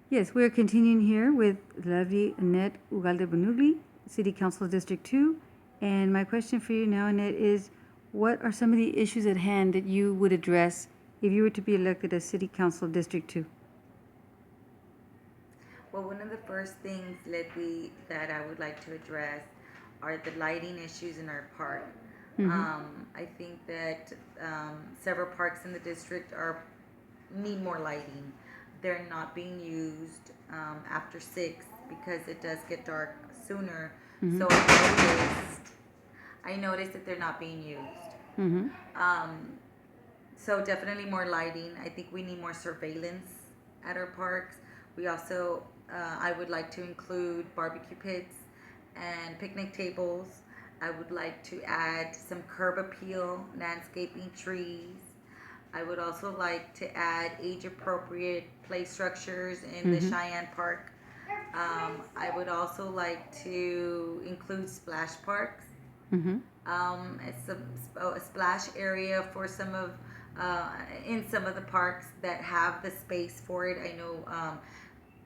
Yes, we are continuing here with lovely Annette Ugalde-Bonugli, City Council District 2. And my question for you now, Annette, is what are some of the issues at hand that you would address if you were to be elected as City Council District 2? Well, one of the first things, Leslie, that I would like to address are the lighting issues in our park. I think that several parks in the district need more lighting. They're not being used after 6 because it does get dark sooner. So I noticed that they're not being used. Um, so definitely more lighting. I think we need more surveillance at our parks. We also, I would like to include barbecue pits and picnic tables. I would like to add some curb appeal, landscaping, trees. I would also like to add age appropriate play structures in the Cheyenne Park. I would also like to include splash parks. It's a splash area for uh, in some of the parks that have the space for it. I know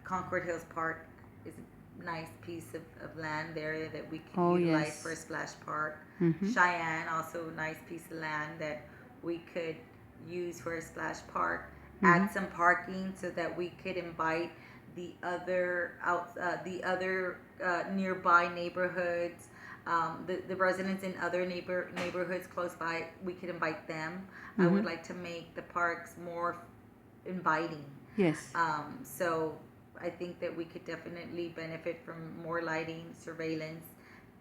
Concord Hills Park is a nice piece of land there that we can utilize for a splash park. Cheyenne, also a nice piece of land that we could use for a splash park. Add some parking so that we could invite the other nearby neighborhoods, the residents in other neighborhoods close by. We could invite them. I would like to make the parks more inviting. Yes. So I think that we could definitely benefit from more lighting, surveillance,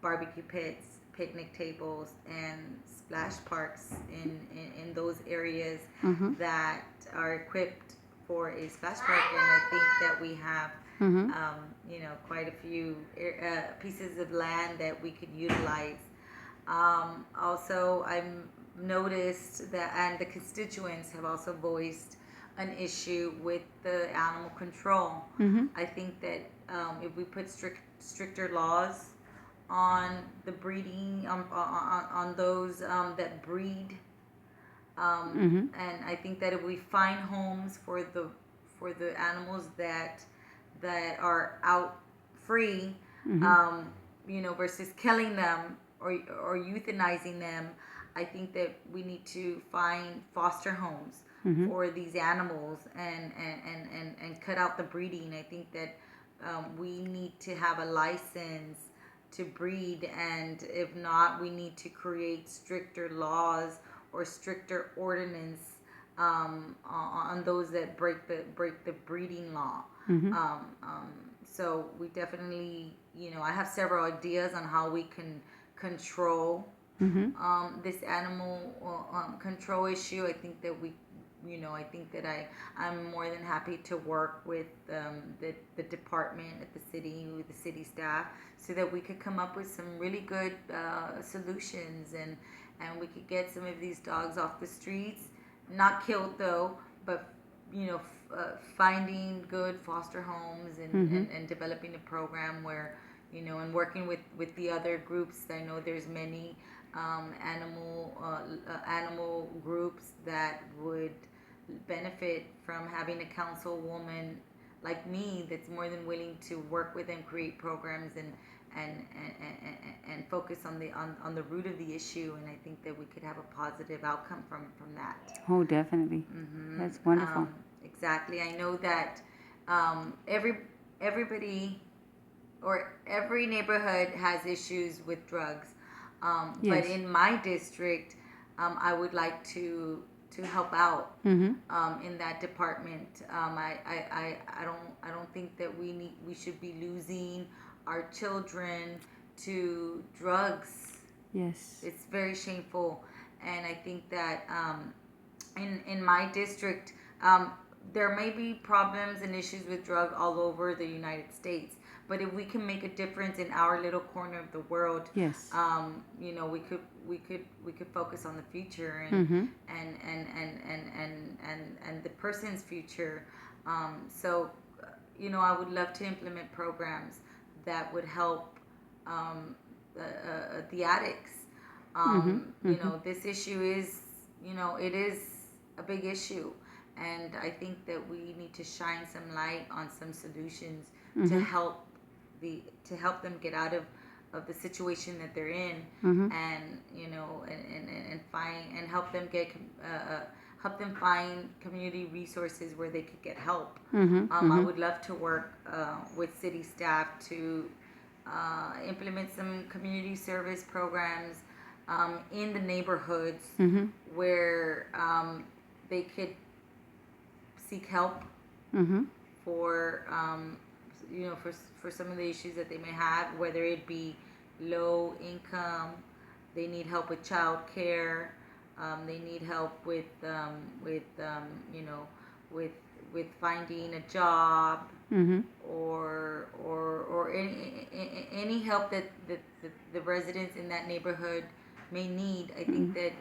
barbecue pits, picnic tables, and splash parks in those areas that are equipped for a splash park. And I think that we have, quite a few pieces of land that we could utilize. Also, I've noticed that, and the constituents have also voiced an issue with the animal control. I think that if we put stricter laws on the breeding, on those that breed, and I think that if we find homes for the animals that are out free, versus killing them or euthanizing them, I think that we need to find foster homes for these animals and cut out the breeding. I think that we need to have a license to breed, and if not, we need to create stricter laws or stricter ordinance on those that break the breeding law. So we definitely, I have several ideas on how we can control this animal control issue. I think that I think that I'm more than happy to work with the department at the city, with the city staff, so that we could come up with some really good solutions, and we could get some of these dogs off the streets, not killed though, but finding good foster homes and developing a program where, and working with the other groups. I know there's many animal groups that would benefit from having a councilwoman like me that's more than willing to work with and create programs and focus on the root of the issue. And I think that we could have a positive outcome from that. Oh, definitely. That's wonderful. Exactly. I know that everybody or every neighborhood has issues with drugs. But in my district, I would like to help out in that department. I don't think that we should be losing our children to drugs. Yes. It's very shameful, and I think that in my district, there may be problems and issues with drug all over the United States. But if we can make a difference in our little corner of the world, Yes. We could focus on the future and the person's future. So, I would love to implement programs that would help the addicts. This issue is, it is a big issue, and I think that we need to shine some light on some solutions to Mm-hmm. help them get out of the situation that they're in, Mm-hmm. and and find and help them help them find community resources where they could get help. Mm-hmm. I Mm-hmm. would love to work with city staff to implement some community service programs in the neighborhoods Mm-hmm. where they could seek help Mm-hmm. for for some of the issues that they may have, whether it be low income, they need help with child care, they need help with with finding a job, Mm-hmm. or any help that the residents in that neighborhood may need. I think that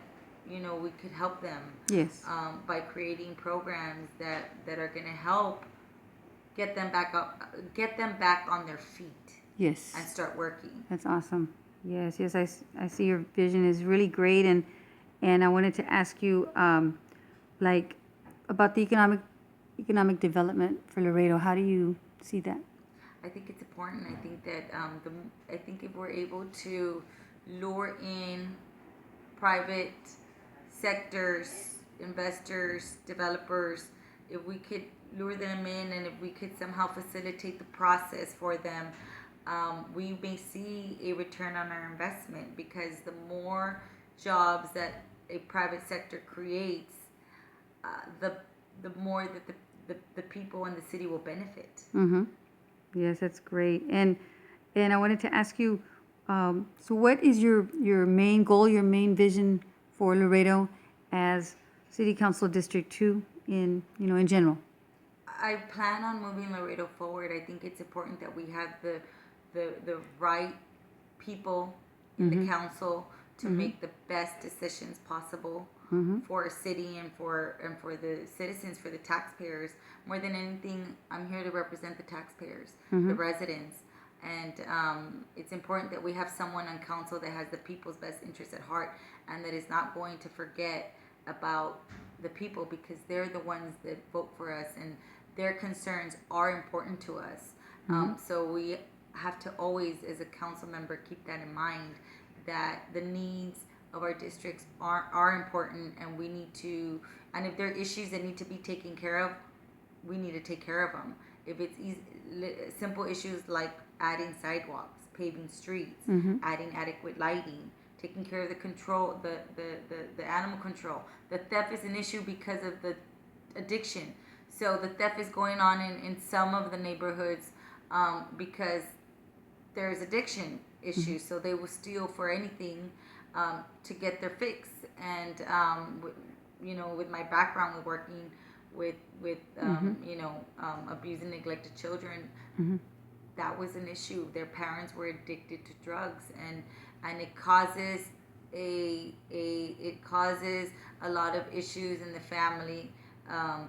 we could help them Yes. by creating programs that are going to help get them back on their feet and Yes. start working. That's awesome. Yes, yes, I see your vision is really great, and I wanted to ask you, like, about the economic development for Laredo. How do you see that? I think it's important. I think that I think if we're able to lure in private sectors, investors, developers, if we could lure them in and if we could somehow facilitate the process for them, we may see a return on our investment, because the more jobs that a private sector creates, uh, the the more that the people in the city will benefit. Mm-hmm. Yes, that's great. And I wanted to ask you, so what is your main goal, your main vision for Laredo as City Council District 2 in general? I plan on moving Laredo forward. I think it's important that we have the right people in the Mm-hmm. council to Mm-hmm. make the best decisions possible Mm-hmm. for a city and for the citizens, for the taxpayers. More than anything, I'm here to represent the taxpayers, the Mm-hmm. residents, and it's important that we have someone on council that has the people's best interests at heart and that is not going to forget about the people, because they're the ones that vote for us and their concerns are important to us. Mm-hmm. So we have to always, as a council member, keep that in mind, that the needs of our districts are important, and we need to, and if there are issues that need to be taken care of, we need to take care of them. If it's simple issues like adding sidewalks, paving streets, Mm-hmm. adding adequate lighting, taking care of the control, the animal control. The theft is an issue because of the addiction. So the theft is going on in some of the neighborhoods because there's addiction Mm-hmm. issues. So they will steal for anything to get their fix. And with my background with working with Mm-hmm. abused and neglected children, Mm-hmm. that was an issue. Their parents were addicted to drugs, and it causes it causes a lot of issues in the family,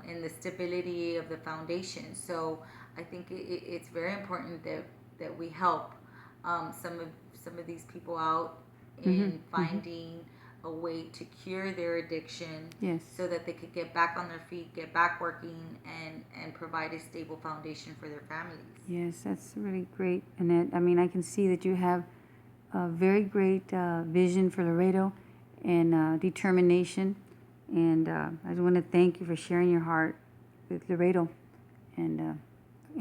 in the stability of the foundation. So I think it's very important that we help some of these people out Mm-hmm. in finding a way to cure their addiction, Yes. so that they could get back on their feet, get back working, and provide a stable foundation for their families. Yes, that's really great, Annette. I mean, I can see that you have a very great vision for Laredo and determination. And I just want to thank you for sharing your heart with Laredo. And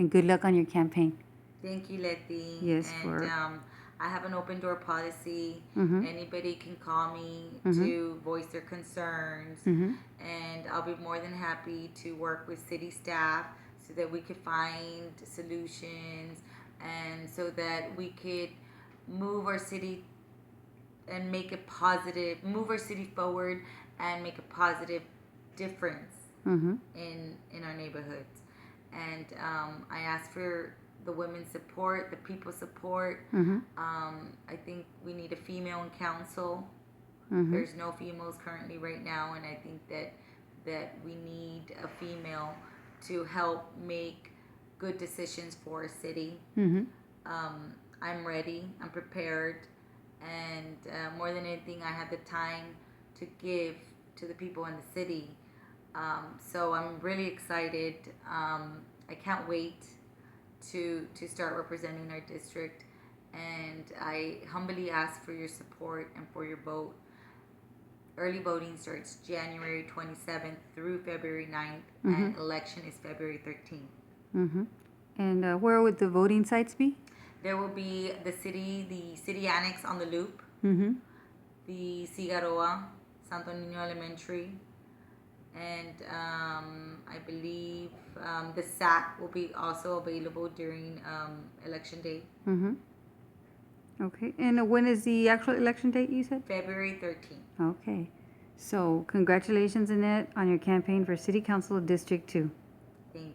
good luck on your campaign. Thank you, Letty. Yes, And for. I have an open door policy. Mm-hmm. Anybody can call me Mm-hmm. to voice their concerns, Mm-hmm. and I'll be more than happy to work with city staff so that we could find solutions, and so that we could move our city and make a positive, move our city forward and make a positive difference Mm-hmm. in our neighborhoods. And I ask for the women's support, the people's support. Mm-hmm. I think we need a female in council. Mm-hmm. There's no females currently right now, and I think that we need a female to help make good decisions for a city. Mm-hmm. I'm ready. I'm prepared, and more than anything, I have the time to give to the people in the city. So I'm really excited. I can't wait to start representing our district, and I humbly ask for your support and for your vote. Early voting starts January 27th through February 9th, and election is February 13th. Mm-hmm. And where would the voting sites be? There will be the city annex on the Loop, Mm-hmm. the Cigaroa, Santo Niño Elementary, and I believe the SAC will be also available during election day, Mm-hmm. Okay. And when is the actual election date, you said? February 13th. Okay. So congratulations, Annette, on your campaign for City Council of District 2. Thank